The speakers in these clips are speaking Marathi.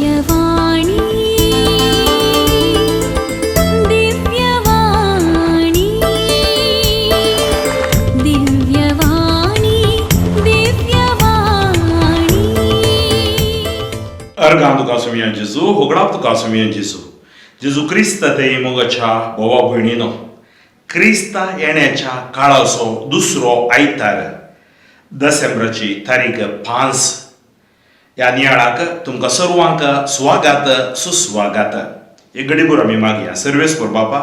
Divyavani Divyavani Divyavani Divyavani Argan do Calçaminha de Jesu, Rograp do Calçaminha de Jesu. Jesu Krista te mogaच्या भावा भयणीनो, क्रिस्ता येण्याच्या काळाचो दुसरो आयतार डिसेंबराची तारीख 5 ह्या नियाळाक तुमकां सर्वांक स्वागत सुस्वागत. एक घडीभर आमी मागया. सर्वेस्पर बापा,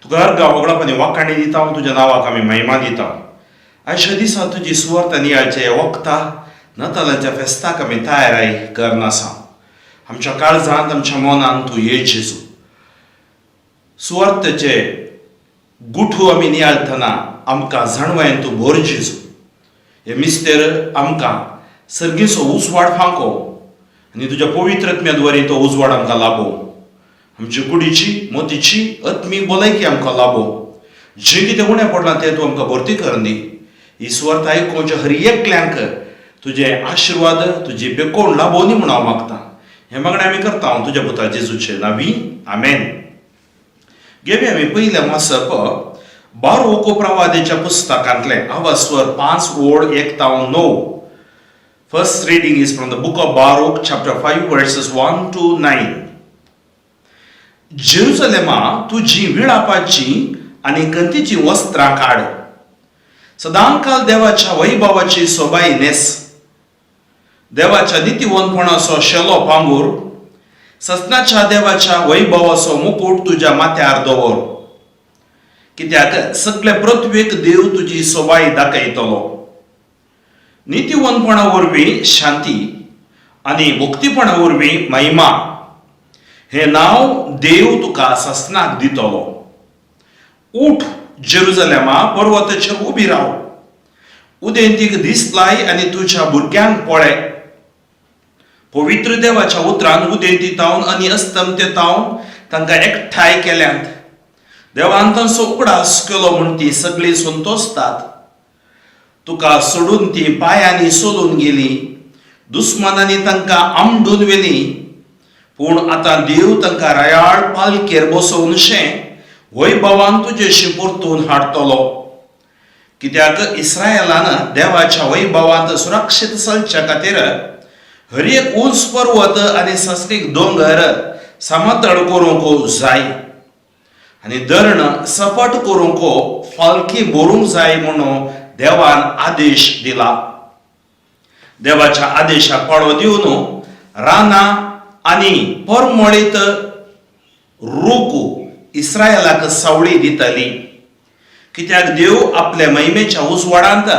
तुका अर्घ होगळापणी वाखाणी दिता, तुज्या नांवाक आमी महिमा दिता. आयच्या दिसा तुजी सुवार्थ नियाळच्या ह्या वखता नातालांच्या फेस्ताक आमी तयाराय करनासा. आमच्या काळजांत आमच्या मनांत तूं ये जेजू. सुवार्थेचे गुठू आमी नियाळतना आमकां जाणवायन तूं भर जेजू. हे मिस्तेर आमकां सर्गेचो उजवाड फांको आनी तुज्या पवित्रत्म्याद्वारे तो उजवाड आमकां लाभो. आमची कुडीची मोतीची आत्मीक भलायकी आमकां लाभो. जें कितें उणें पडलां तें तूं आमकां भरती करून दी. ही सुवार्थ आयकूंच्या हर एकल्यांक तुजे आशिर्वाद तुजी बेकोण लाभो दी म्हूण हांव मागतां. हें मागणें आमी करता हांव तुज्या पुता जेजूचे नांवी. आमेन. घेवया आमी पयलें वाचप बारूक प्रवादीच्या पुस्तकांतले आवास्वर 5 ओळ 1 ते 9. First reading is from the book of Baruch, chapter 5, verses 1 to 9. जेरुसलेमा तुझी विळापाची आणि कंतीची वस्त्रां काड. सदांकाल देवाच्या वैभवाची सोबाई नेस. देवाच्या नितीवंतपणाचो शेलो पांगूर, सस्नाच्या देवाच्या वैभवाचो मुकुट तुज्या माथ्यार दवर. कित्याक सगळे पृथ्वीक देव तुजी सोबाई दाखयतलो. नितीवंतपणा वरवीं शांती आनी मुक्तीपणा वरवीं महिमा. हे नाव देव तुका सस्नाक दितलो. उठ जेरुसलेमा, पर्वताचेर उबी राव. उदेंतीक दीस लाय आनी तुज्या भुरग्यांक पळय. पवित्र देवाच्या उतरान उदेंतीतावन आनी अस्तंतेतावन तांकां एकठांय केल्यांत. देवान तांचो उगडास केलो म्हूण ती सगळीं संतोसतात. तुका सोडून ती पायांनी सोलून गेली. दुस्मानांनी तांकां आमडून व्हेली. पूण आतां देव तांकां रायाळ पालकेर बसोवन वैभवान तुजेशी परतून हाडटलो. कित्याक इस्रायेलान देवाच्या वैभवांत सुरक्षीत चलच्या खातीर हर एक उंच पर्वत आनी सस्तीक दोंगर समतळ करूंक जाय आनी धरण सपाट करूंक फालकी भरूंक जाय म्हणून देवान आदेश दिला. देवाच्या आदेशाक पाळो दिवन रानां आनी परमळीत रूख इस्रायेलाक सावळी दितली. कित्याक देव आपल्या महिमेच्या उजवाडांत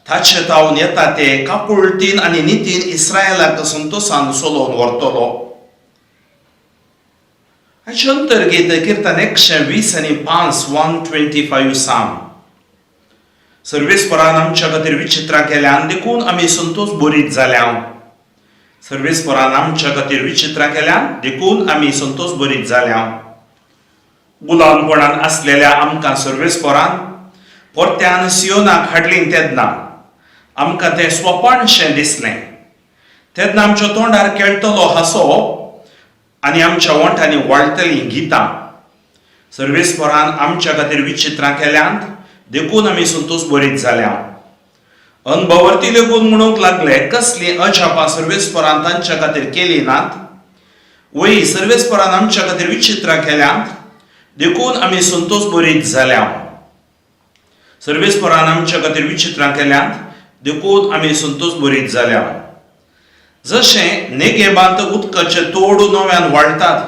ताचे तावन येता ते काकुळटीन आनी नितीन इस्रायेलाक संतोषान सोलोवन व्हरतलो. हाचे अंतर्गत किर्तन 120 आनी 5 125 साम. सर्वेस्परान आमच्या खातीर विचित्रां केल्यान देखून आमी संतोश भरीत जाल्या. सर्वेस्परान आमच्या खातीर विचित्रां केल्यान देखून आमी संतोश भरीत जाल्या. गुलामपणान आसलेल्या आमकां सर्वेस्परान परत्यान सियोनाक हाडली तेन्ना आमकां तें स्वपणशें दिसलें. तेन्ना आमच्या तोंडार केळटलो हांसो आनी आमच्या ओंठांनी वाळटलीं गितां. सर्वेस्परान आमच्या खातीर विचित्रां केल्यांत देखून आमी संतोश भरीत जाल्या. अनभवर्ती लेगून म्हणूंक लागले कसली अजापां सर्वेस्परान तांच्या खातीर केली नात. वय सर्वेस्परान आमच्या खातीर विचित्रां केल्यांत देखून आमी संतोश भरीत जाल्या. सर्वेस्परान आमच्या खातीर विचित्रां केल्यांत देखून आमी संतोश भरीत जाल्या. जशें नेगेबांत उदकाचे तोड नव्यान वाळटात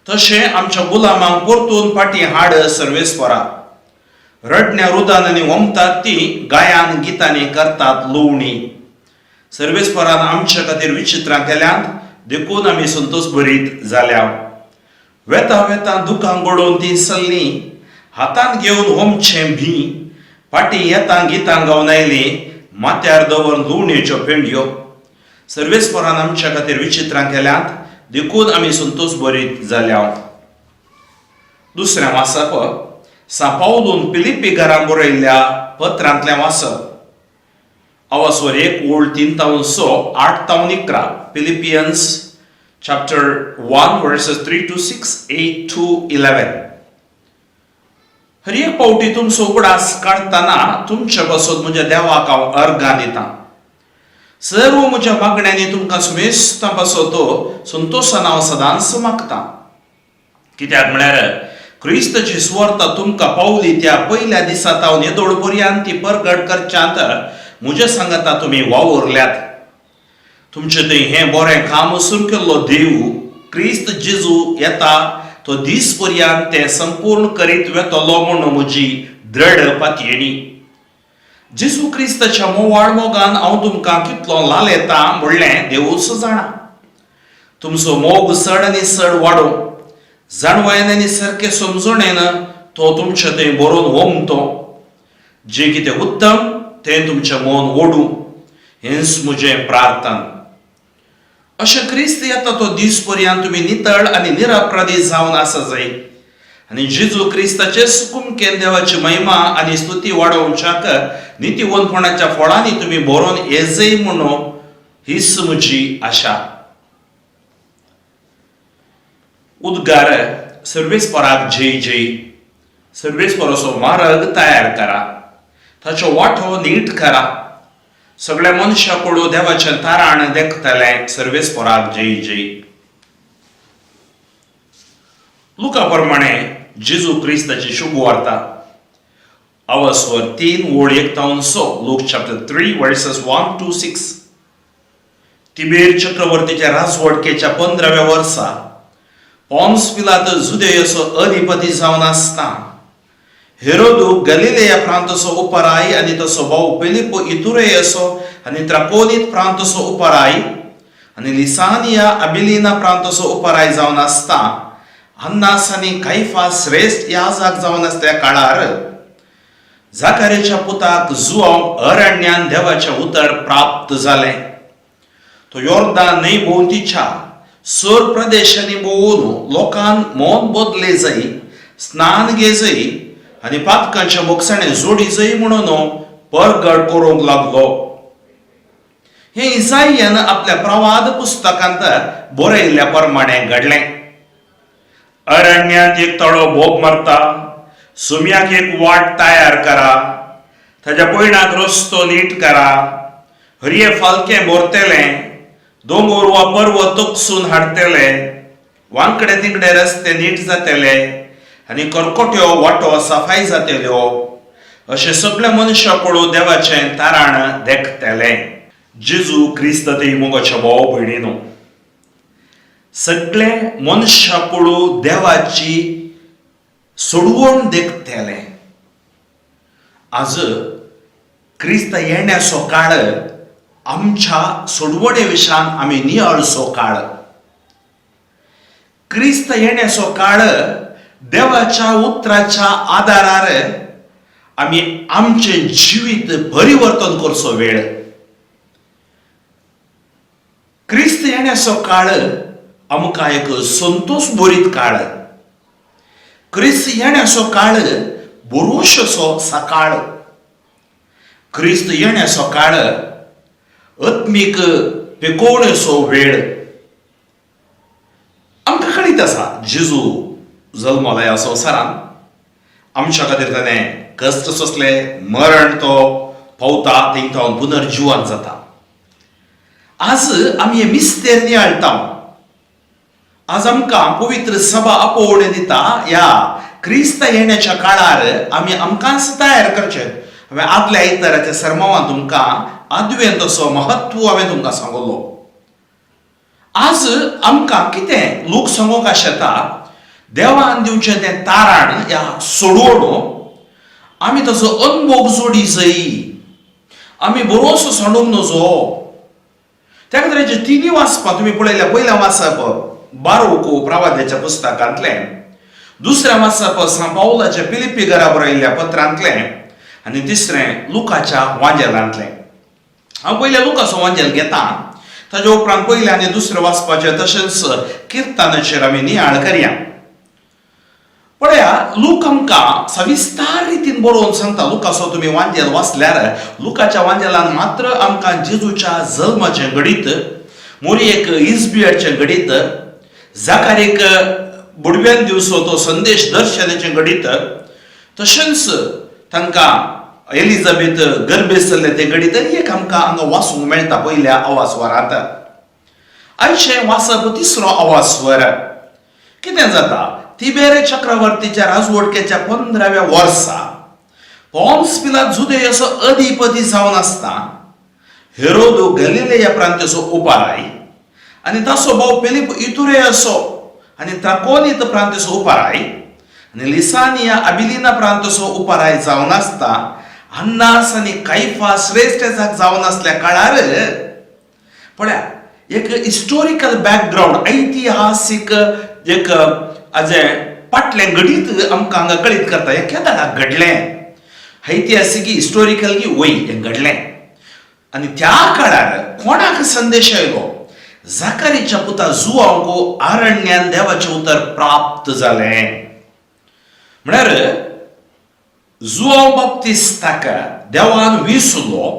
तशें आमच्या गुलामांक परतून फाटीं हाड सर्वेस्परा. रडण्या रुदान आनी वमतात ती गायन गितांनी करतात लुवणी. सर्वेस्परान आमच्या खातीर विचित्रां केल्यांत देखून आमी संतोश भरीत जाल्या. वेता वेता दुखां घडोवन ती सल्ली. हातांत घेवन वमचें भी. फाटीं येता गितां गावन आयली. माथ्यार दवरून लुवणेच्यो पेंडयो. सर्वेस्परान आमच्या खातीर विचित्रां केल्यांत देखून आमी संतोश भरीत जाल्या. दुसरें वाचप सांपावलून फिलिप्पी घरां बरयल्ल्या पत्रांतलें वाचप. आवास्वर 1 ओळ 3 ते 6 8 ते 11. Philippines chapter 1 verses 3 to 6, 8 to 11. हर एक पावटी तुमचो उगडास काढताना तुमच्या बसत म्हज्या देवाक हांव अर्गां दितां. सर्व म्हज्या मागण्यांनी तुमकां सुमेस्तां बसतो संतोशान हांव सदांच मागतां. कित्याक म्हळ्यार क्रिस्ताची सुवार्ता तुमकां पावली त्या पयल्या दिसांत हांव न्हिदोळ पर्यंत ती परगट करच्यांत म्हज्या सांगाता तुमी वावुरल्यात. तुमचे थंय हें बरें काम सुरू केल्लो देव क्रिस्त जेजू येता तो दीस पर्यंत तें संपूर्ण करीत वेतलो म्हूण म्हजी दृढ पातयेणी. जेजू क्रिस्ताच्या मोवाळ मोगान हांव तुमकां कितलो लाल येता म्हणलें देवूच जाणा. तुमचो मोग चड आनी चड वाडो जाणवायेन आनी सारके समजणेन तो तुमचे थंय बरोवन वमतो. जें कितें उत्तम तें तुमचें मन ओडूं हेंच म्हजें प्रार्थना. अशें क्रिस्त येता तो दीस पर्यंत तुमी नितळ आनी निरपराधी जावन आसा जाय आनी जेजू क्रिस्ताचे सुकुमकेन देवाची महिमा आनी स्तुती वाडोवच्याक नितीवंतपणाच्या फळांनी तुमी बरोवन येजय म्हणून हीच म्हजी आशा. उद्गार सर्वेस्पराक जय जय. सर्वेस्पराचो मार्ग तयार करा, ताचो वांटो नीट करा. सगळ्या मनशाकडून देवाचें तारण देखतलें. सर्वेस्पराक जय जय. लुका प्रमाणे जेजू क्रिस्ताची शुभ वार्ता अवस्वर 3 ओळ 1 तावन 6. Look chapter 3 verses 1 to 6. तिबेर चक्रवर्तीच्या राजवटकेच्या 15व्या वर्सा पॉन्स पिलात जुदेयचो अधिपती जावन आसता हेरोदू गलिलेया प्रांतचो उपराय आनी तसो भाऊ फिलिप्पो इतुरेयचो आनी त्राकोनीत प्रांतचो उपराय आनी लिसानिया अबिलिना प्रांतचो उपराय जावन आसता हन्नास आनी कायफास श्रेष्ठ याजक जावन आसल्या काळार जाकारेच्या पुताक जुआव अरण्यान देवाचें उतर प्राप्त जालें. तो योर्दान न्हंय भोंवतीच्या सर प्रदेशांनी भोंवून लोकांक मन बदले जाय, स्नान घे जाय आनी पातकांचे मोगसाणें जोडी जाय म्हणून परगट करूंक लागलो. हें इसायान आपल्या प्रवाद पुस्तकांत बरयल्ल्या प्रमाणे घडलें. अरण्यांत एक तळो भोग मारता, सुम्याक एक वाट तयार करा, ताच्या पयणाक रस्तो नीट करा, हरये फालकें भरतलें, दोंगर वा पर्वत तोकसून हाडटले, वांकडे तिकडे रस्ते नीट जातले आनी कर्कट्यो वाटो सफाई जातल्यो. अशें सगळ्या मनशाकडून देवाचें तारण देखतलें. जेजू क्रिस्त थंय मोगाच्या भाव भयणीनो, सगळे मनशाकडून देवाची सोडवण देखतलें. आज क्रिस्त येण्याचो काळ आमच्या सोडवणे विशान आमी नियाळचो काळ. क्रिस्त येण्याचो काळ देवाच्या उतराच्या आदारार आमी आमचे जिवीत परिवर्तन करचो वेळ. क्रिस्त येण्याचो काळ आमकां एक संतोष भरीत काळ. क्रिस्त येण्याचो काळ भरोशेचो सकाळ. क्रिस्त येण्याचो काळ आत्मीक पिकोवणेचो वेळ. आमकां कळीत आसा जेजू जल्मलो ह्या संवसारांत. आमच्या खातीर ताणें कश्ट सोंसले, मरण तो पावता, थंय पुनर्जिवन जाता. आज आमी हें मिस्तेर नियाळटा. आज आमकां पवित्र सभा आपोवण दिता ह्या क्रिस्त येण्याच्या काळार आमी आमकांच तयार करचें. हांवें आदल्या इतराच्या सर्मावान तुमकां आद्वेंताचो महत्व हांवें तुमकां सांगलो. आज आमकां कितें लोक सांगूंक आशेता, देवान दिवचें तें तारण ह्या सोडवण आमी ताचो अनुभव जोडी जाय. आमी बरोसो सांडूंक नजो. त्या खातीर तिनी वाचपां तुमी पळयल्या. पयल्या वाचप बारोको प्रवाद्याच्या पुस्तकांतलें, दुसरें वाचप सान पावलाच्या फिलिप्पी घरा बरयल्ल्या पत्रांतलें आनी तिसरें लुकाच्या वांजेलांतलें. हांव पयलें लुकाचो वांजेल घेता, ताचे उपरांत पयलें आनी दुसरें वाचपाचें तशेंच किर्तनाचेर आमी नियाळ करया. पळया, लूक आमकां सविस्तार रितीन बरोवन सांगता. लुकाचो तुमी वांजेल वाचल्यार लुकाच्या वांजेलान मात्र आमकां जेजूच्या जल्माचें घडीत मोरी एक इजबियाडचे घडीत जाकार एक बुडव्यान दिवसो तो संदेश दर्शनाचे घडीत तशेंच तांकां एलिझाबेथ गर्भेसले ते घडीत एक आमकां हांगा वाचूंक मेळटा पयल्या आवाजवरांत. आयचे वाचप तिसरो आवाजवर. कितें जाता तिबेरे चक्रवर्तीच्या राजवटकेच्या 15व्या वर्सा पॉन्स पिलात जुदेयाचो अधिपती जावन आसता हेरोदो गलिलेया प्रांताचो उपाराय आनी ताचो भाव फिलिप इतुरेयाचो आनी त्राकोनीत प्रांताचो उपाराय आनी लिसानिया अबिलिना प्रांताचो उपाराय जावन आसता अन्नास आनी कायफास श्रेष्ठ जावन आसल्या काळार पळया एक हिस्टोरिकल बॅकग्राऊंड ऐतिहासीक एक आजे पाटलें घडीत आमकां हांगा कळीत करता हें केन्ना घडलें ऐतिहासीक हिस्टोरिकल वय हें घडलें आनी त्या काळार कोणाक संदेश आयलो जाकारीच्या पुता जुआंको आरण्यान देवाचें उतर प्राप्त जालें. म्हळ्यार जुआंव बाप्तिस्ताक देवान विसुलो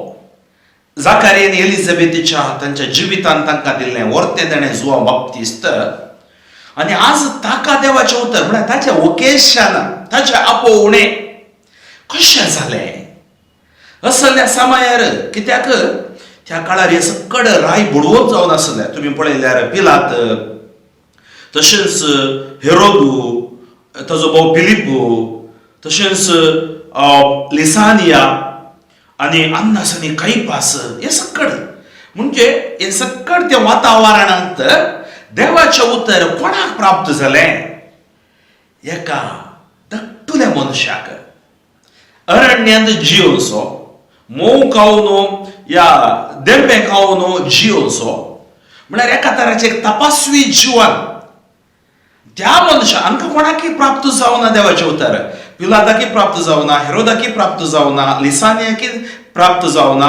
जाकारेन एलिझाबेथीच्या तांच्या जिवितांत तांकां दिल्लें वर्तें देणें जुआंव बाप्तिस्त आनी आज ताका देवाचें उतर म्हळ्यार ताचें ओकेशन ताचें आपोवणें कशें जालें असल्या समयार कित्याक त्या काळार हे सकड राय बुडवप जावन आसलें. तुमी पळयल्यार पिलात तशेंच हेरोदू ताचो भाव फिलिपो तशेंच लिसानिया आनी अन्नास आनी कायफास हे सकड म्हणजे हे सकड त्या वातावरणांत देवाचें उतर कोणाक प्राप्त जालें एका धाकटुल्या मनशाक अरण्यांत जियोचो मोव खावन या देंबे खावन जियोचो म्हळ्यार एका तराचें एक तपासवी जिवन त्या मनशा आमकां कोणाकय प्राप्त जावना देवाचें उतर. पिलाताकी प्राप्त जावना हेरोदाकी प्राप्त जावना लिसानियाकी प्राप्त जावना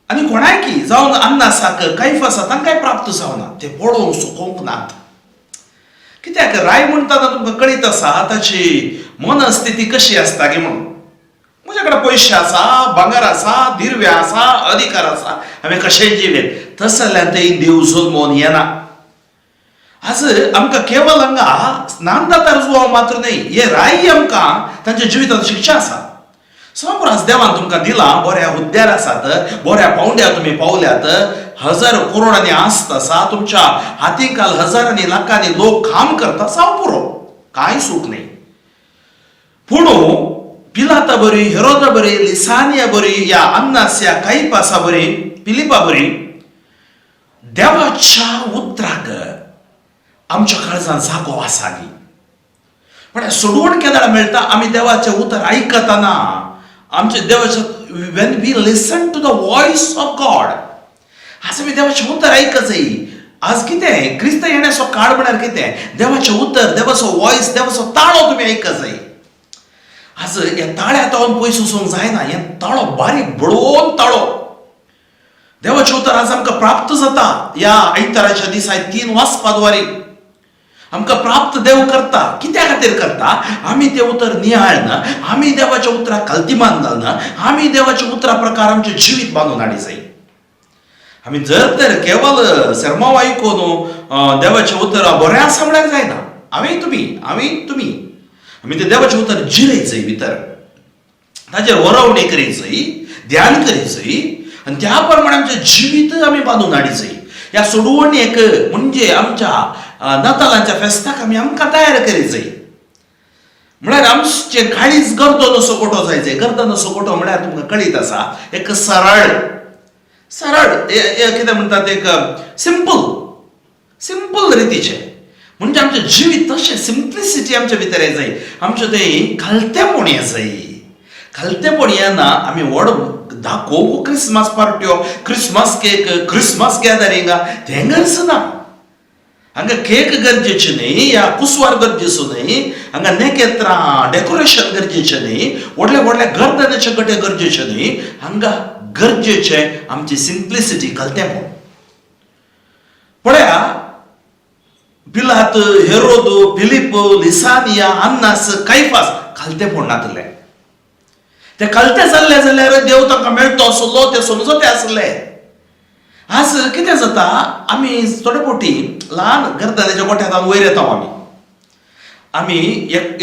आनी कोणायकी जावन अन्नासाक कायफासा तांकांय प्राप्त जावना. ते पळोवंक सुकोवंक नात. कित्याक राय म्हणटाना तुमकां कळीत आसा ताची मनस्थिती कशी आसता गे म्हणून. म्हजे कडेन पयशे आसा भांगर आसा दिर्वे आसा अधिकार आसा हांवें कशेंय जिवेत तसल्यान थंय देव जल्मोवन येना. आज आमकां केवळ हांगा स्नानदातार जुआंव मात्र न्ही हे राय आमकां तांच्या जिवितांत शिक्षा आसा. समोर आज देवान तुमकां दिलां बऱ्या हुद्द्यार आसात बऱ्या पावंड्यार तुमी पावल्यात हजार करोडांनी आस्त आसा तुमच्या हातींकाल हजारांनी लाखांनी लोक काम करता जावं पुरो कांय सूख न्ही. पूण पिलाता बरी हेरोदा बरी लिसानिया बरी या अन्नास या कायफासा बरी फिलिपा बरी देवाच्या उतराक आमच्या काळजांत जागो आसा न्ही. पण सोडवण केन्ना मेळटा आमी देवाचें उतर आयकतना आमचे देवाचें when we listen to the voice of God आज आमी देवाचें उतर आयकत जाय. आज कितें क्रिस्त येण्याचो काळ म्हळ्यार कितें देवाचें उतर देवाचो वॉयस देवाचो ताळो तुमी आयकत जाय. आज ह्या ताळ्या ताळोवन पयस वचोंक जायना. हें ताळो बारीक बडोवन ताळो देवाचें उतर आज आमकां प्राप्त जाता. ह्या आयताराच्या दिसा 3 वाजपाद्वारे आमकां प्राप्त देव करता. कित्या खातीर करता आमी तें उतर नियाळना आमी देवाच्या उतराक खालतीमान घालना आमी देवाच्या उतरा प्रकार आमचें जिवीत बांदून हाडी जाय. आमी जर तर केवळ सर्माव आयकून देवाचें उतर बरें आसा म्हळ्यार जायना. हांवें तुमी आमी तें देवाचें उतर जिरयत जाय भितर ताचेर वरवणी करीत जाय ध्यान करीत जाय आनी त्या प्रमाणे आमचें जिवीत आमी बांदून हाडी जाय. ह्या सोडवणेक म्हणजे आमच्या नातालांच्या फेस्ताक आमी आमकां तयार करीत जाय. म्हळ्यार आमचे काळीज गर्दो नसो गोठो जाय जाय. गर्दो नसो गोठो म्हळ्यार तुमकां कळीत आसा एक सरळ कितें म्हणटात एक सिंपल रितीचें म्हणजे आमचें जिवीत तशें सिंप्लिसिटी आमच्या भितर येत जाय. आमचें तें खालतेपण येत जाय. खालतेपण येना आमी व्हड दाखोवंक क्रिसमस पार्ट्यो क्रिसमस केक क्रिसमस गॅदरिंगा तें गरज ना. हांगा केक गरजेचें न्ही या कुसवार गरजेचो न्ही हांगा नेकेत्रां डेकोरेशन गरजेचें न्ही व्हडले व्हडले गर्दनाचे गटे गरजेचे न्ही. हांगा गरजेचें आमची सिंप्लिसिटी खालतेपण. पळया पिलात हेरोदो फिलिप लिसानिया अन्नास कायफास खालतेपण नातलें. ते खालते जाल्ले जाल्यार देव तांकां मेळटो आसलो ते समजते आसले. आज कितें जाता आमी थोडे फावटी ल्हान गर्दनाच्या गोठ्यांत वयर येता आमी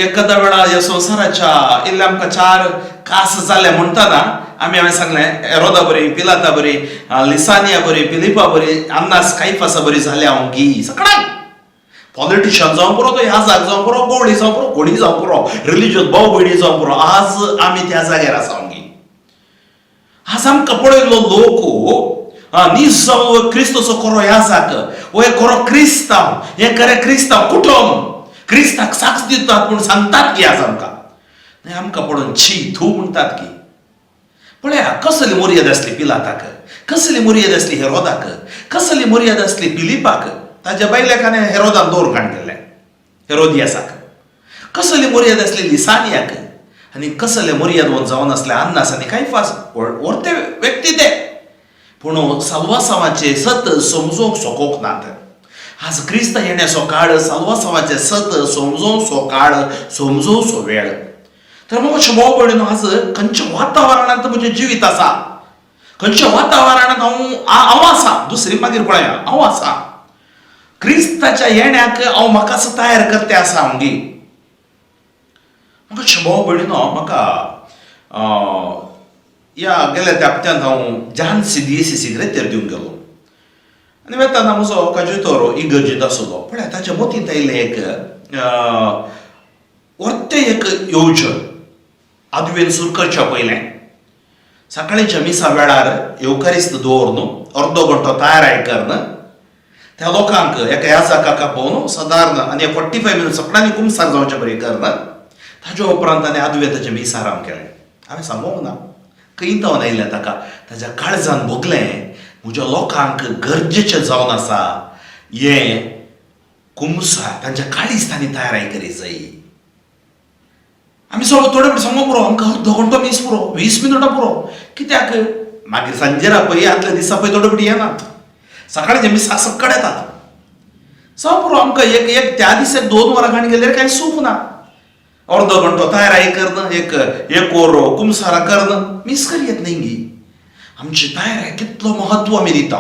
एखाद्या वेळा ह्या संवसाराच्या इल्ले आमकां 4 कास जाले म्हणटाना हांवें सांगलें हेरोदा बरी, पिलाता बरी, लिसानिया बरी, फिलिपा बरी, अन्नास कायफासा बरी जाल्या ओंगी सगळ्यांक. पॉलिटिशियन जावं पुरो, तो याजाक जावं पुरो, गवळी जावं पुरो, कोणी जावं पुरो, रिलिजियस भाव भयणी जावं पुरो, आज आमी त्या जाग्यार आसा ओंगी. आज आमकां पळयलो लोक नीज जावं क्रिस्तोचो खरो याजाक, वो एक खरो क्रिस्तांव, हे खरें क्रिस्तांव कुटुंब, क्रिस्ताक साक्ष दितात म्हूण सांगतात की आज आमकां. आमकां पळोवन छी थू म्हणटात की. पळया कसली मर्यादा आसली पिलाताक, कसली मर्यादा आसली हेरोदाक, कसली मर्यादा आसली फिलिपाक, ताज्या बायल्याक हेरोदान दवरकाण केल्लें हेरोदियासाक. कसली मर्यादा आसली लिसानियाक, आनी कसले मर्यादवंत जावन आसले अन्नास आनी कायफास. व्हरते व्यक्ती ते, पूण साल्वासावाचे सत समजूंक सोकोंक नात. आज क्रिस्त येण्याचो काळ, साल्वासावाचे सत समजोवचो काळ, समजोवचो वेळ. तर मग अशें भाव भयणीनो, आज खंयच्या वातावरणांत म्हजें जिवीत आसा, खंयच्या वातावरणांत हांव आसा, दुसरी मागीर पळया हांव आसा. क्रिस्ताच्या येण्याक हांव म्हाकाच तयार करते आसा ओंगी. म्हाका अशें भाव भयणीनो, म्हाका या गेल्या त्या हप्त्यांत हांव जान CDSC रेतेर दिवंक गेलो आनी वेताना म्हजो काजुतोरो इगर्जेंत आसलो. पळय ताच्या मतींत आयिल्लें एक व्हरतें एक येवजण आदवेन सुरू करच्या पयलें सकाळींच्या मिसा वेळार येवकारिस्त दवरून अर्दो घंटो तयाराय करन त्या लोकांक एका याजकाक आपोवन सादारण आनी 45 मिनट सकाळीं कुमसार जावचे बरें करन ताज्या उपरांत ताणें आदवे ताचें मिसाराम केलें. हांवें सांगूंक ना, कयतावन आयिल्लें ताका. ताज्या काळजान भोगलें म्हज्या लोकांक गरजेचें जावन आसा हें कुमसार तांच्या काळीज तांणी तयाराय करी जाय. आमी सगळो थोडे फावटी सांगूंक पुरो आमकां अर्दो घंटो मीस पुरो, 20 मिनटां पुरो. कित्याक मागीर सांजेर पळय आदल्या दिसा पळय थोडे फावटी येनात, सकाळचे मिसाक सक्कड येतात. जावं पुरो आमकां एक त्या दिसा 2 वरां घाण गेल्यार कांय सूख ना. अर्दो घंटो तयाराय करन, एक वर कुमसारा करन मीस करियेत न्ही. आमची तयाराय कितलो महत्व आमी दिता.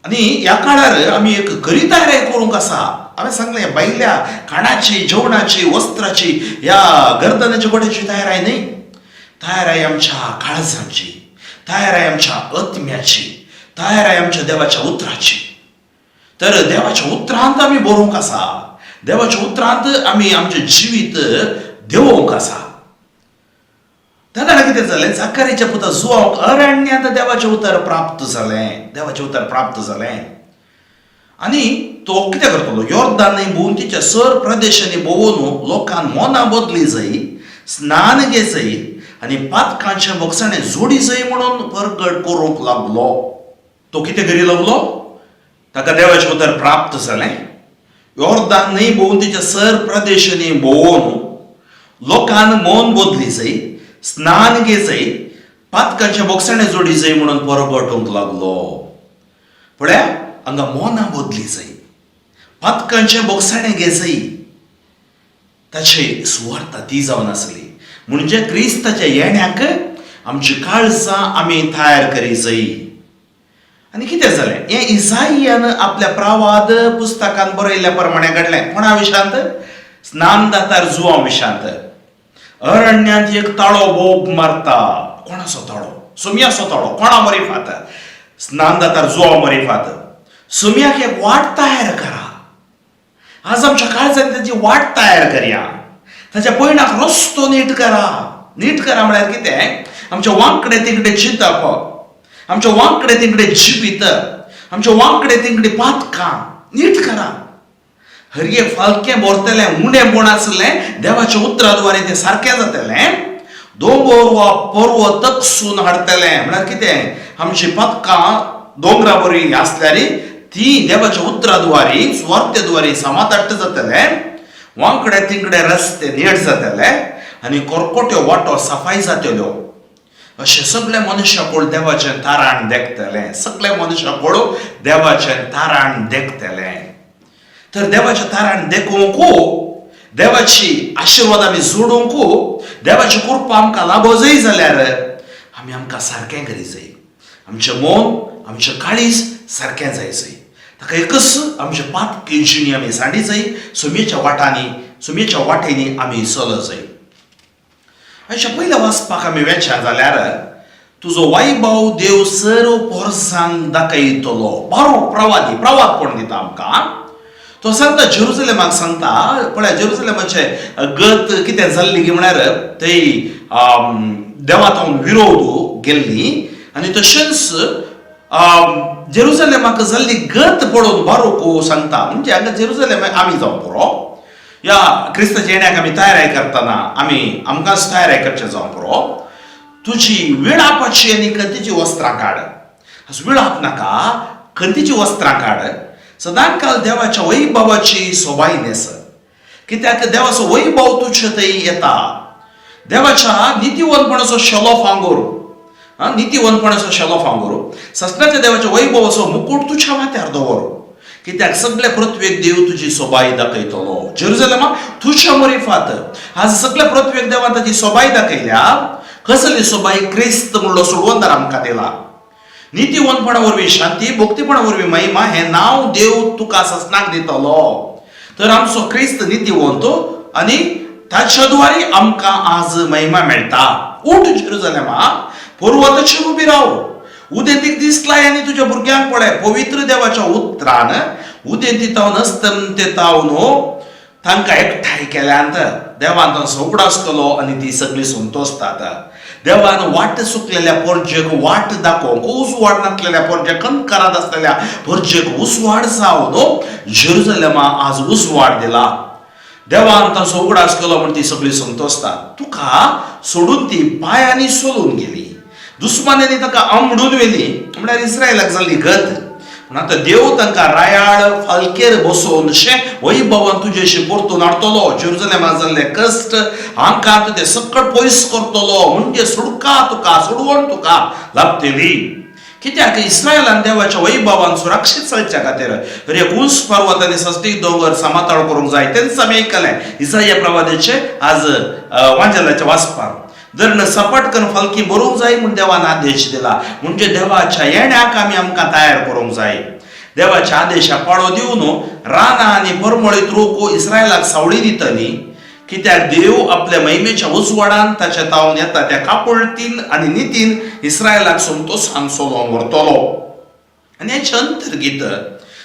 आनी ह्या काळार आमी एक खरी तयाराय करूंक आसा. हांवें सांगलें बायल्या खाणाची, जेवणाची, वस्त्राची, ह्या गर्दनाच्या गोठ्याची तयाराय न्ही. तयाराय आमच्या काळजांची, तयाराय आमच्या आत्म्याची, तयाराय आमच्या देवाच्या उतराची. तर देवाच्या उतरांत आमी बरोवंक आसा, देवाच्या उतरांत आमी आमचें जिवीत देवोवंक आसा. ताका कितें जालें, जाकारीच्या पुता जुआंक अरण्यांत देवाचें उतर प्राप्त जालें, देवाचें उतर प्राप्त जालें. आनी तो कितें करतलो, योर्दान भोंवतीच्या सर प्रदेशांनी भोंवून लोकांन मनां बदली जाय, स्नान घे जाय आनी पातकांचें बक्षणें जोडी जाय म्हणून परगट करूंक लागलो. तो कितें करी लागलो, ताका देवाचें उतर प्राप्त जालें. योर्दान भोंवतीच्या सर प्रदेशांनी भोंवून लोकांन मन बदली जाय, स्नान घे जाय, पातकांचें बक्षणें जोडी जाय म्हणून परगटूंक लागलो. पळया हांगा मनां बदली जाय, पातकांचें बक्षणें घे जाय. ताची सुवार्ता ती जावन आसली. म्हणजे क्रिस्ताच्या येण्याक आमची काळजां आमी तयार करी जाय. आनी कितें जालें, हें इसाइयान आपल्या प्रवाद पुस्तकांत बरयल्ल्या प्रमाणे घडलें. कोणा विशांत, स्नानदातार जुआं विशांत. अरण्यांत एक ताळो बोब मारता. कोणाचो ताळो? सुमयाचो ताळो. कोणा मरीफात? स्नानदातार जुआं मरीफात. सुमयाक एक वाट तयार करा. आज आमच्या काळजांत ताची वाट तयार करया. ताच्या पयणाक रस्तो नीट करा. नीट करा म्हळ्यार कितें, आमच्या वांकडे तिकडे चिंतप, आमच्या वांकडे तिकडे जिवीत, आमच्या वांकडे तिकडे पातकां नीट करा. हरये फालकें भरतलें, उणें म्हूण आसलें, देवाच्या उतराद्वारे तें सारकें जातलें. दोंगर वा पर्वत तकसून हाडटलें म्हळ्यार कितें, आमची पातकां दोंगरा बरी आसल्यार ती देवाच्या उतराद्वारे, सुवार्तेद्वारे समाधाट्ट जातलें. वांकडे तिकडे रस्ते नीट जातले आनी कोरकोट्यो वाटो सफाई जातल्यो. अशें सगळे मनशाकोळ देवाचें ताराण देखतलें. सगळे मनशाकोळ देवाचें ताराण देखतलें. तर देवाचें ताराण देखूंक, देवाची आशिर्वाद आमी जोडूंक, देवाची कृपा आमकां लाबो जाय जाल्यार आमकां सारकें करी जाय. आमचें मन, आमचें काळीज सारकें जाय जाय. ताका एकच आमचे पात जिणी आमी सांडी जाय. सुमेच्या वाटेनी आमी चल जाय. अशा पयल्या वाचपाक आमी वेचा जाल्यार तुजो वैभव देव सर्व पोरसांक दाखयतलो. बरो प्रवाद कोण दिता आमकां. तो सांगता जेरुसलेमाक सांगता पळय जेरुसलेमाचे गत कितें जाल्ली की म्हळ्यार थंय देवातावन विरोध गेल्ली आनी तशेंच जेरुसलेमाक जाल्ली गत पळोवन बारूक सांगता म्हणजे हांगा जेरुसलेम आमी जावं पुरो या क्रिस्ताच्या येण्याक आमी तयारी करतना आमकांच तयारी करचें जावं पुरो. तुजी विळापाची आनी कंतीची वस्त्रां काड. विळाप नाका, कंतीची वस्त्रां काड. सदां काल देवाच्या वैभवाची सोबाय नेस. कित्याक देवाचो वैभव तुजे थंय येता. देवाच्या नितीवंतपणाचो शेलो फांगोर ससनाच्या देवाच्या वैभवाचो मुकुट तुज्या माथ्यार दवर. कित्याक सगळे पृथ्वेक देव तुजी सोबाय दाखयतलो. जेरुसलेमा तुज्या मोरीफात आज सगळे पृथ्वेक देवान ताची सोबाय दाखयल्या. कसली सोबाय? क्रिस्त म्हणलो सोडवंदार आमकां दिला. नितीवंतपणा वरवीं शांती, भक्तीपणा वरवीं महिमा हे नाव देव तुका ससनाक दितलो. तर आमचो क्रिस्त नितीवंत आनी ताच्या द्वारे आमकां आज महिमा मेळटा. उठ जेरुसलेमा, पर्वताचेर उबी राव. उदेंतीक दीस लाय आनी तुज्या भुरग्यांक पळय पवित्र देवाच्या उतरान उदेंतीतावन अस्तंतेतावन तांकां एकठांय केल्यांत देवान तांचो उगडास केलो आनी ती सगळीं संतोसतात. देवान वाट सुकलेल्या परजेक वाट दाखोवंक, उसवाड नासलेल्या परजेक कंकारात आसलेल्या परजेक उसवाड जावन जेरुसलेमा आज उसवाड दिला. देवान तांचो उगडास केलो म्हण ती सगळीं संतोसतात. तुका सोडून ती पांयांनी सोलून गेली. दुस्मानांनी ताका आंबडून व्हेली म्हळ्यार इस्रायलाक जाल्ली गत. पूण आतां देव तांकां रायाळ फालकेर बसोवन वैभवान तुजेशी परतून हाडटलो. जेरुसलेमाक जाल्ले कश्ट हांकां ते सकट पयस करतलो. म्हणजे सोडवण तुका लाभतली. कित्याक इस्रायलान देवाच्या वैभवान सुरक्षीत चलच्या खातीर एक उंच पर्वत आनी सस्तीक दोंगर समातळ करूंक जाय. तेंच आमी आयकलें इसाया प्रवादीचे आज वांजेलाच्या वाचपाक. जर सपाटकन फालकी बरोवंक जाय म्हूण देवान आदेश दिला. म्हणजे देवाच्या येण्याक आमकां तयार करूंक जाय. देवाच्या आदेशाक पाळो दिवन रानां आनी परमळीत लोक इस्रायलाक सावळी दितली. कित्याक देव आपल्या महिमेच्या उजवाडान ताच्या तावन येता त्या कापळतीन आनी नितीन इस्रायलाक संतोषान सोलोवन व्हरतलो. आनी हेचे अंतर्गीत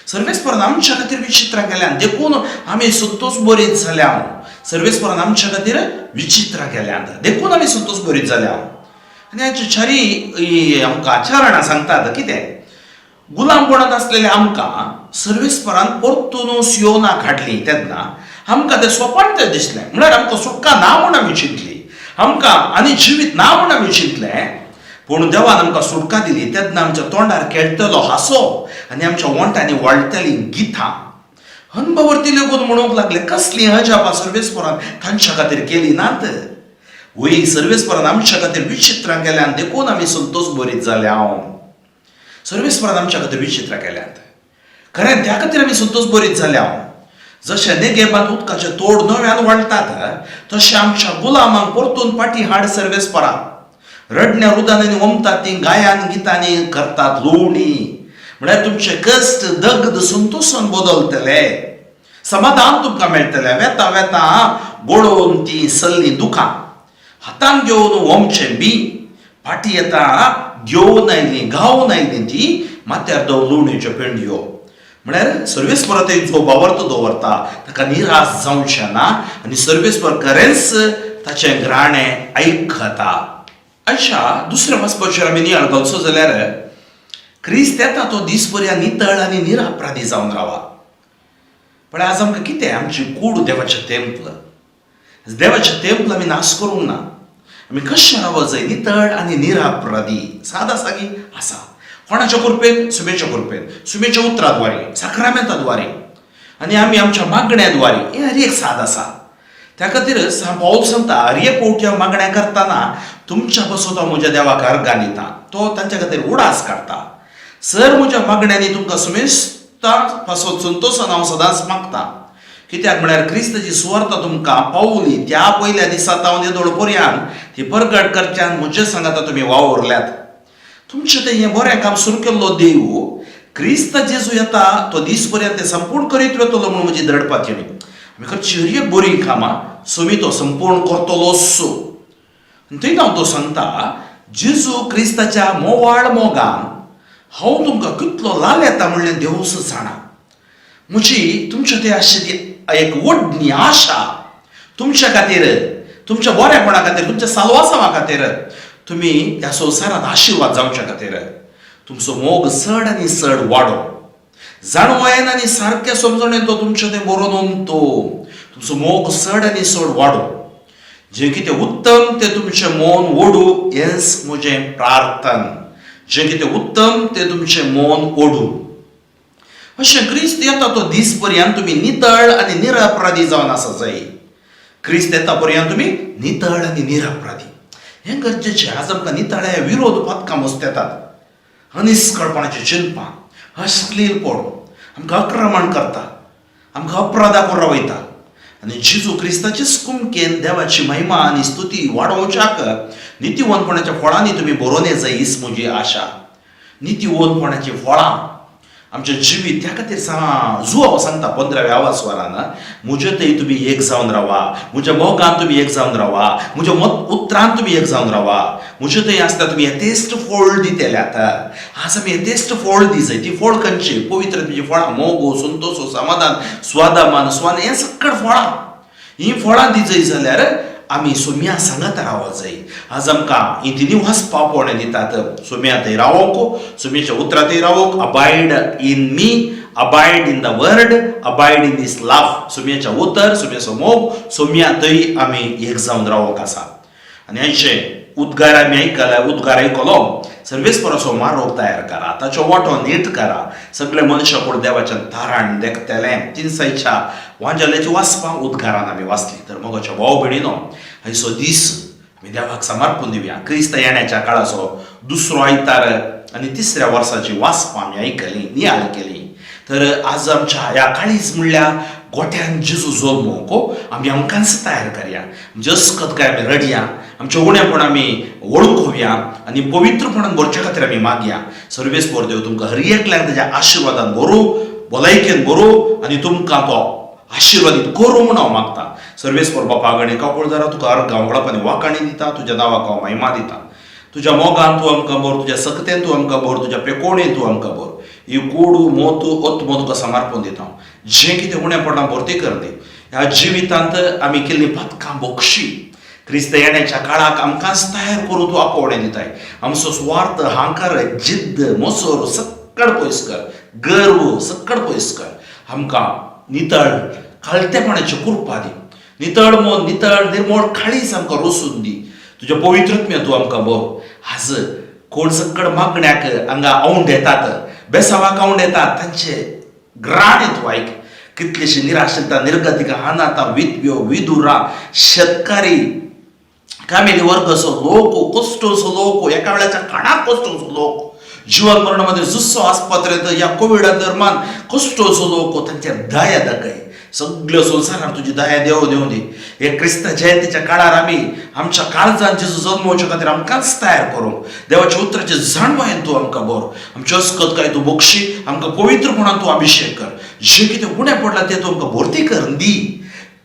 सर्वेस्परान आमच्या खातीर विचित्रां केल्यान देखून आमी संतोश बरीत जाल्या. सर्वेस्परान आमच्या खातीर विचित्रां केल्यात देखून आमी संतोश बरीत जाल्या. आनी हाचे चारी आमकां आचरणां सांगतात कितें गुलामपणांत आसलेल्या आमकां सर्वेस्परान परतून सियोनाक हाडली तेन्ना आमकां तें सोंपण तें दिसलें. म्हळ्यार आमकां सुटका ना म्हूण आमी चिंतली, आमकां आनी जिवीत ना म्हूण आमी चिंतलें. पूण देवान आमकां सुटका दिली तेन्ना आमच्या तोंडार खेळटलो हांसो आनी आमच्या वंटांनी वळटलीं गितां. अनभवर्ती लेगून म्हणूंक लागले कसली अजापां सर्वेस्परान तांच्या खातीर केली नात. वय सर्वेस्परान आमच्या खातीर विचित्रां केल्यान देखून आमी संतोश बरीत जाल्या. सर्वेस्परान आमच्या खातीर विचित्रां केल्यात खरें त्या खातीर आमी संतोश बरीत जाल्या. जशें नेगेबांत उदकाचे तोड नव्यान वाडटात तशें आमच्या गुलामांक परतून फाटीं हाड सर्वेस्परा. रडण्या रुदांनी वमतात ती गायन गितांनी करतात लोवणी. म्हळ्यार तुमचे कश्ट दगद संतोशान बदलतले. समाधान तुमकां मेळटलें. वेता वेता गोडोवन ती सल्ली दुखां हातान घेवन वमचें बी. फाटीं येता घेवन आयली गावन आयली ती माथ्यार लोवणीच्यो पेंडयो. म्हळ्यार सर्वेस्पर जो बावर्त दवरता ताका निराश जावचें ना आनी सर्वेस्पर खरेंच ताचें घराणें आयकता. अशा दुसऱ्या वाचपाचेर आमी नियाळ घालचो जाल्यार क्रिस्त येता तो दीस पर्या नितळ आनी निरापराधी जावन रावा. पण आज आमकां कितें आमची कूड देवाचें तेंपल. देवाचें तेंपल आमी नाश करूंक ना. आमी कशें रावूंक जाय नितळ आनी निरापराधी सादा सागी आसा. कोणाच्या कृपेन? सुमेच्या कृपेन, सुमेच्या उतराद्वारे, साक्रामेंताद्वारे आनी आमी आमच्या मागण्याद्वारे. हे हर एक साद आसा. त्या खातीर पाऊल सांगता हर एक पोवट्या मागण्या करतना तुमच्या पासून हांव म्हज्या देवाक अर्गां दिता. तो तांच्या खातीर उडास काडटा. सर म्हज्या मागण्यांनी तुमकां सुमेस्ता पासून संतोशान हांव सदांच मागता. कित्याक म्हळ्यार क्रिस्ताची सुवार्ता तुमकां पावली त्या पयल्या दिसा तावन येदोळ पर्यान ती परगट करच्यान म्हजे सांगाता तुमी वावरल्यात. तुमचें तें हें बरें काम सुरू केल्लो देव क्रिस्त जेजू येता तो दीस पर्यंत तें संपूर्ण करीत वतलो म्हणून म्हजी दडपाची न्ही. आमी करची हर एक बरी कामां सोमी तो संपूर्ण करतलोच. थंय हांव तो सांगता जेजू क्रिस्ताच्या मोवाळ मोगान हांव तुमकां कितलो लाल येता म्हणलें देवूच जाणा. म्हजी तुमचे ते अशी ती एक व्हडली आशा तुमच्या खातीर, तुमच्या बरेपणा खातीर, तुमच्या साल्वासावा खातीर, तुमी ह्या संवसारांत आशिर्वाद जावच्या खातीर तुमचो मोग चड आनी चड वाडो. जाणवायेन आनी सारके समजणेन तो तुमचें तें बरोवन तो तुमचो मोग चड आनी चड वाडो. जें कितें उत्तम तें तुमचें मोन ओडू हेंच म्हजें प्रार्थन. जें कितें उत्तम तें तुमचें मोन ओडू. अशें क्रिस्त येता तो दीस पर्यंत तुमी नितळ आनी निरपराधी जावन आसा जाय. क्रिस्त येता पर्यंत तुमी नितळ आनी निरपराधी हें गरजेचें. आज आमकां नितळ्या विरोध पथकां मस्त येतात. अनिश्कळपणाचीं चिंतपां, अश्लीलपण, आमकां आक्रमण करता, आमकां अपराधाक रावयता. आनी जेजू क्रिस्ताचेच कुमकेन देवाची महिमा आनी स्तुती वाडोवच्याक नितीवंतपणाच्या फळांनी तुमी बरोवने जाय हीच म्हजी आशा. नितीवंतपणाची फळां आमचें जिवीत त्या खातीर जुवांव सांगता 15व्या स्वरान म्हजे थंय तुमी एक जावन रावा, म्हज्या मोगान तुमी एक जावन रावा, म्हज्या उतरान तुमी एक जावन रावा. म्हजे थंय आसता तुमी येतेस्त फळ दितेल्यात. आज आमी येतेस्त फळ दी जाय. ती फळ खंयची? पवित्र तुजी फळां, मोगो, संतोशो, समाधान, स्वादामान, स्वान हें सकट फळां. हीं फळां दी जाय जाल्यार आमी सोम्या सांगत रावो जाय. आज आमकां ही तिनी वाचपा पळोवणे दितात. सोम्या थंय रावोंक, सोम्याच्या उतरां थंय रावोंक. Abide in me, abide in the word, abide in this love. सोम्याच्या उतर, सोम्याचो मोग, सोम्या थंय आमी एक जावन रावोंक आसा. आनी हांचे उद्गार आमी आयकला, उद्गार आयकलो सर्वेस्पराचो मारोग तयार करा, ताचो वांटो नीट करा, सगळे मनशां कोण देवाच्या दारान देखतलें. तिनसायच्या वांजेल्याची वाचपां उद्गारान आमी वाचली. तर मोगाच्या भाव भयणीनो, आयचो दीस आमी देवाक समर्पून दिवया. क्रिस्त येण्याच्या काळाचो दुसरो आयतार आनी तिसऱ्या वर्साची वाचपां आमी आयकली, नियाळ केली. तर आज आमच्या ह्या काळीज म्हणल्यार गोठ्यान जेजू जल्मोवंक आमी आमकांच तयार करया. जसकत काय आमी रडया, आमचें उणेपण आमी वळखुया आनी पवित्रपणान भरचे खातीर आमी मागया. सर्वेस्पर देव तुमकां हर एकल्याक ताच्या आशिर्वादान भरू, भलायकेन भरू आनी तुमकां तो आशिर्वादीत करूं म्हूण हांव मागता. सर्वेस्पर बापा गणे कापळदारा तुका अर्घ गांवळापणी वाकाणी दिता, तुज्या नांवाक हांव महिमा दिता. तुज्या मोगान तूं आमकां भर, तुज्या सक्तेन तूं आमकां भर, तुज्या पेकोणेन तूं आमकां भर. ही कूड मोत ओत्म तुका समर्पण दिता. जें कितें उणेपणां भरती कर दी. ह्या जिवितांत आमी केल्लीं पथकां बक्षी क्रिस्त येण्याच्या काळाक आमकांच तयार करूं तूं आपोवणें दिताय. आमचो स्वार्थ, हांकार, जिद्द, मोसोर सक्कड पयस कर, गर्व सक्कड पयस कर. आमकां नितळ काळतेपणाची कृपा दी. नितळ मोन, नितळ निर्मळ काळीज आमकां रोसून दी. तुज्या पवित्रत्म्या तूं आमकां भर. आज कोण सक्कड मागण्याक हांगा औंड येतात, बेसावाक औंड येतात, तांचे ग्राणे तूं आयक. कितलीशी निराशता, निर्गतिका, अनाथा, विधव्यो, विधुरा, शेतकारी, कामेरी वर्गसो लोक, कश्टोसो लोक, एका वेळाच्या काळाक कश्टोसो लोक, जीवन मरणामध्ये जुस्सो आस्पत्रेंत या कोविडा दरम्यान कश्टोसो लोक, तांचेर दया दाखय. सगळ्यो संवसारांत तुजी दया देव देव दी. हे क्रिस्त जयंतीच्या काळार आमी आमच्या काळजान जेजू जल्मोवच्या खातीर आमकांच तयार करूंक देवाच्या उतराचे जाणवायेन तूं आमकां भर. आमचे अस्कत काय तूं बक्षी, आमकां पवित्रपणान तूं अभिशेक कर. जें कितें उणें पडलां तें तूं आमकां भरती कर दी.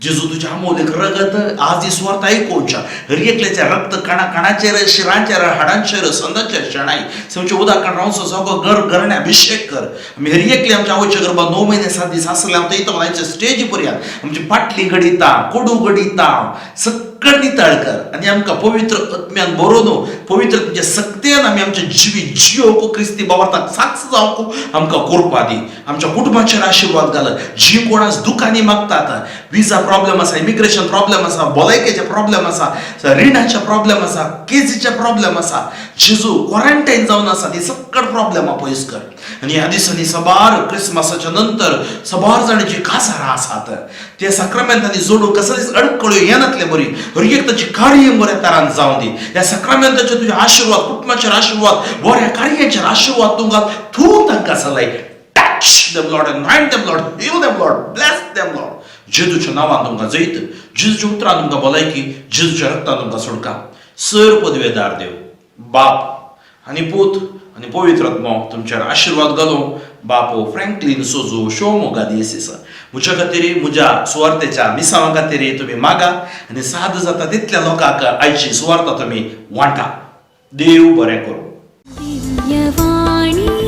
जेजू तुज्या अमोलीक रगत आज ही स्वार्थ आयकोवच्या हर एकल्याच्या रक्त कणा कणाचेर, शिरांचेर, हाडांचेर, संदांचेर शेणाय समचे उदाकान रावचो सगळो घर घरणे अभिषेक कर. आमी हर एकले आमच्या आवयच्या गर्भात 9 महिने 7 दीस आसले हांव थंय तो स्टेजी पर्यंत आमची पाटली घडिता, कोडू घडिता, सक्कड नितळ कर आनी आमकां पवित्र आत्म्यान बरोवन पवित्र तुज्या सक्तेन आमी आमचें जिवीत जियोवंक क्रिस्ती बाबार्थाक साक्ष जावंक आमकां करपा दी. आमच्या कुटुंबाचेर आशिर्वाद घाल. जी कोण आज दुखांनी मागतात, विजा प्रॉब्लेम आसा, इमिग्रेशन प्रॉब्लेम आसा, भलायकेचे प्रॉब्लेम आसा, रिणाचे प्रॉब्लेम आसा, केसीचे प्रॉब्लेम आसा, जेजू क्वॉरंटाईन जावन आसा, ती सक्कड प्रॉब्लेमां पयस कर. आनी ह्या दिसांनी सबार क्रिस्मसाच्या नंतर सबार जाणांची कासारां आसात, ते सक्रामेंतांनी जोडूंक कसलीच अडकळ्यो येनातले बरी हर एक ताची कार्य बऱ्या तरान जावं दी. ह्या सक्रामेंताचे तुजे आशिर्वाद, कुटुंबाचेर आशिर्वाद, बऱ्या कार्याचेर आशिर्वाद तूं घाल. तूं तांकां चलय. Touch them Lord, anoint them Lord, heal them Lord, bless them Lord. जेजूच्या नांवान तुमकां जैत, जेजूच्या उतरान तुमकां भलायकी, जेजूच्या रक्तान तुमकां सुटका. सर पदवेदार देव, बाप आनी पूत आनी पवित्र आत्मो तुमचेर आशिर्वाद घालो. बापो फ्रँकलिन सोजू शो मोगादीस म्हज्या खातीर म्हज्या सुवार्थेच्या मिसावा खातीर तुमी मागा आनी साद जाता तितल्या लोकांक आयची सुवार्ता तुमी वांटा. देव बरें करूं. दिव्यवाणी